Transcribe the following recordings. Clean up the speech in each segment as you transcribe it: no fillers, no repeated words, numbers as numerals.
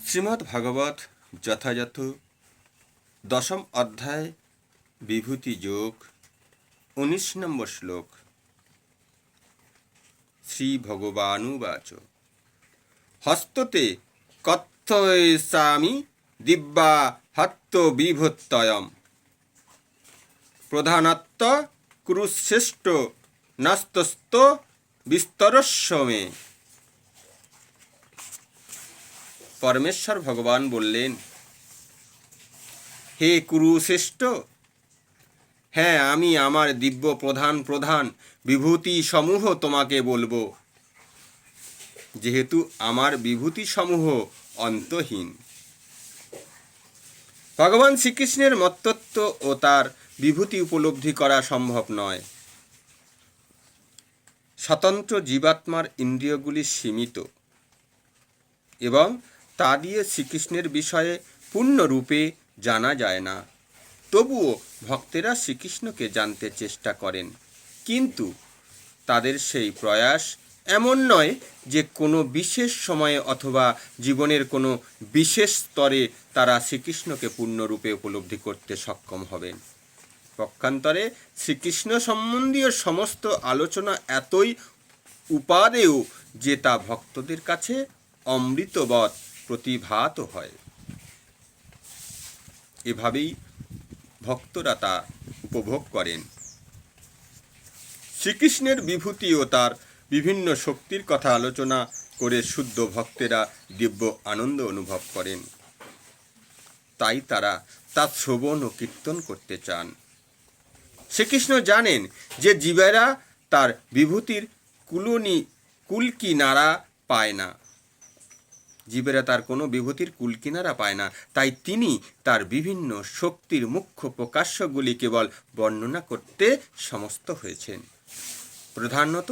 শ্রীমদ্ ভাগবত যথাযথ দশম অধ্যায় বিভূতি যোগ 19 নম্বর শ্লোক। শ্রী ভগবানুবাচ হস্ততে কথ্যৈষামি দিব্যা হত্ত বিভূত্যয়ম প্রধানত্ব কুরুশ্রেষ্ঠ নাস্তস্ত বিস্তরস্য মে। পরমেশ্বর ভগবান বললেন, হে কুরুশ্রেষ্ঠ, হ্যাঁ, আমি আমার দিব্য প্রধান বিভূতি সমূহ তোমাকে বলবো, যেহেতু আমার বিভূতি সমূহ অন্তহীন। ভগবান শ্রীকৃষ্ণের মত্তত্ব ও তার বিভূতি উপলব্ধি করা সম্ভব নয়। স্বতন্ত্র জীবাত্মার ইন্দ্রিয়গুলি সীমিত এবং তা দিয়ে শ্রীকৃষ্ণের বিষয়ে পূর্ণরূপে জানা যায় না। তবুও ভক্তেরা শ্রীকৃষ্ণকে জানতে চেষ্টা করেন, কিন্তু তাদের সেই প্রয়াস এমন নয় যে কোনো বিশেষ সময়ে অথবা জীবনের কোনো বিশেষ স্তরে তারা শ্রীকৃষ্ণকে পূর্ণরূপে উপলব্ধি করতে সক্ষম হবেন। পক্ষান্তরে শ্রীকৃষ্ণ সম্বন্ধীয় সমস্ত আলোচনা এতই উপাদেয় যে তা ভক্তদের কাছে অমৃতবৎ প্রতিভাত হয়। এভাবেই ভক্তরা তা উপভোগ করেন। শ্রীকৃষ্ণের বিভূতি ও তার বিভিন্ন শক্তির কথা আলোচনা করে শুদ্ধ ভক্তেরা দিব্য আনন্দ অনুভব করেন। তাই তারা তা শ্রবণ ও কীর্তন করতে চান। শ্রীকৃষ্ণ জানেন যে জীবেরা তার বিভূতির কুলকিনারা পায় না, জীবেরা তার কোনো বিভূতির কুলকিনারা পায় না। তাই তিনি তার বিভিন্ন শক্তির মুখ্য প্রকাশ্যগুলি কেবল বর্ণনা করতে সমস্ত হয়েছেন। প্রধানত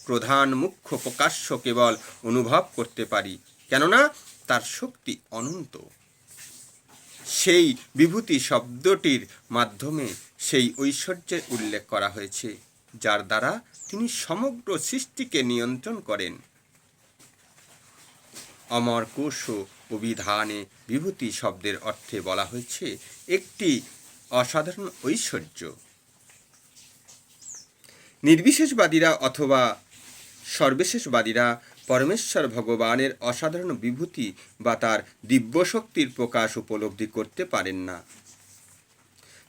প্রধান মুখ্য প্রকাশ্য কেবল অনুভব করতে পারি, কেননা তার শক্তি অনন্ত। সেই বিভূতি শব্দটির মাধ্যমে সেই ঐশ্বর্যের উল্লেখ করা হয়েছে, যার দ্বারা তিনি সমগ্র সৃষ্টিকে নিয়ন্ত্রণ করেন। অমর কোশ অভিধানে বিভূতি শব্দের অর্থে বলা হয়েছে একটি অসাধারণ ঐশ্বর্য। নির্বিশেষবাদীরা অথবা সর্বশেষবাদীরা পরমেশ্বর ভগবানের অসাধারণ বিভূতি বা তার দিব্য শক্তির প্রকাশ উপলব্ধি করতে পারেন না।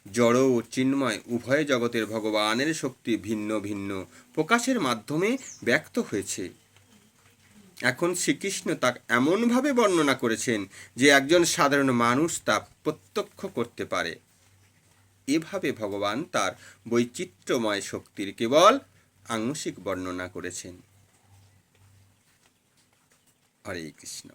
জড় ও চিন্ময় উভয় জগতের ভগবানের শক্তি ভিন্ন ভিন্ন প্রকাশের মাধ্যমে ব্যক্ত হয়েছে। এখন শ্রীকৃষ্ণ তা এমনভাবে বর্ণনা করেছেন যে একজন সাধারণ মানুষ তা প্রত্যক্ষ করতে পারে। এভাবে ভগবান তার বৈচিত্র্যময় শক্তির কেবল আংশিক বর্ণনা করেছেন। হরে কৃষ্ণ।